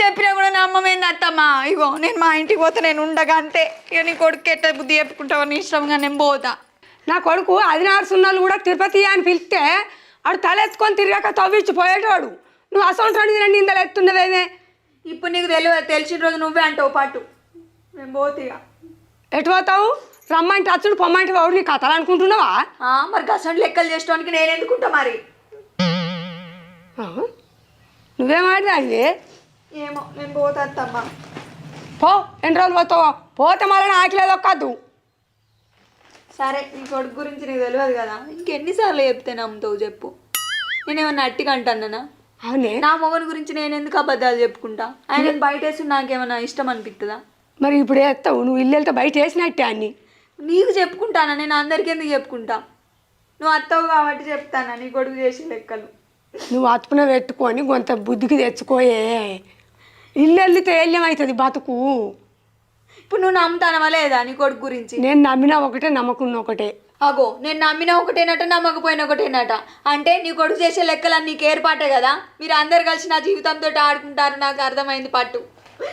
చెప్పినా కూడా నమ్మమేంది అత్తమ్మా. ఇగో నేను మా ఇంటికి పోతే నేను ఉండగా అంతే. ఇక నీ కొడుకు ఎట్లా బుద్ధి చెప్పుకుంటావు నీ ఇష్టంగా నేను పోతా. నా కొడుకు 16 సున్నాలు కూడా తిరుపతి అని పిలిస్తే ఆడు తలెత్తుకొని తిరిగాక తవ్విచ్చి పోయేటోడు. నువ్వు అసలు నిందలు ఎత్తున్నవేమే. ఇప్పుడు నీకు తెలిసిన రోజు నువ్వే అంటావు పాటు నేను పోతే. ఎటు పోతావు? రమ్మంటే అచ్చుడు పొమ్మంటే వాడు నీ కథలు అనుకుంటున్నావా? మరి గసండి లెక్కలు చేసుకోవడానికి నేను ఎందుకుంటా మరి. నువ్వేమాడినా ఇది ఏమో నేను పోతా అత్తమ్మా. పో, ఎన్ని రోజులు పోతావో. పోతే మళ్ళీ ఆకలేదు ఒక్కద్దు. సరే నీ కొడుకు గురించి నీకు తెలియదు కదా, ఇంకెన్నిసార్లు చెప్తే నమ్ముతావు చెప్పు. నేనేమన్నా అట్టిగా అంటానా? అవునే. నా మొగని గురించి నేను ఎందుకు అబద్ధాలు చెప్పుకుంటా? ఆయన బయట వేసి నాకేమన్నా ఇష్టం అనిపిస్తుందా? మరి ఇప్పుడు వేస్తావు, నువ్వు ఇల్లు వెళ్తే బయట వేసినట్టే అన్ని. నీకు చెప్పుకుంటానా? నేను అందరికి ఎందుకు చెప్పుకుంటా? నువ్వు అత్తవు కాబట్టి చెప్తానా నీ కొడుకు చేసి లెక్కలు. నువ్వు అతుకున పెట్టుకొని కొంత బుద్ధికి తెచ్చుకోయే. ఇల్లు వెళ్తే ఏల్యమవుతుంది బతుకు. ఇప్పుడు నువ్వు నమ్ముతానవా లేదా నీ కొడుకు గురించి? నేను నమ్మినా ఒకటే, నమ్మకున్న ఒకటే. అగో నేను నమ్మిన ఒకటేనట, నమ్మకపోయిన ఒకటేనట. అంటే నీ కొడుకు చేసే లెక్కలన్నీ నీకు ఏర్పాటే కదా. మీరు అందరు కలిసి నా జీవితంతో ఆడుకుంటారు, నాకు అర్థమైంది పట్టు.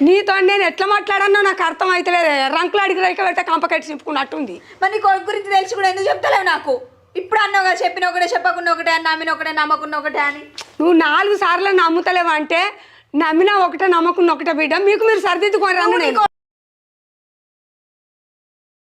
నీతో నేను ఎట్లా మాట్లాడన్నా నాకు అర్థం అవుతలేదు. రంకులు అడిగి రైక పెడితే కంపకట్టి చింపుకున్నట్టుంది. మరి నీ కొడుకు గురించి తెలిసి కూడా ఎందుకు చెప్తలేవు నాకు? ఇప్పుడు అన్నావు కదా, చెప్పిన ఒకటే చెప్పకుండా ఒకటే అని, నమ్మిన ఒకటే నమ్మకున్న ఒకటే అని. నువ్వు 4 సార్లు నమ్ముతలేవు అంటే నమ్మినా ఒకటే, నమ్మకున్న ఒకటే బిడ్డ. మీకు మీరు సరిదిద్దుకొని రన్ను. నేను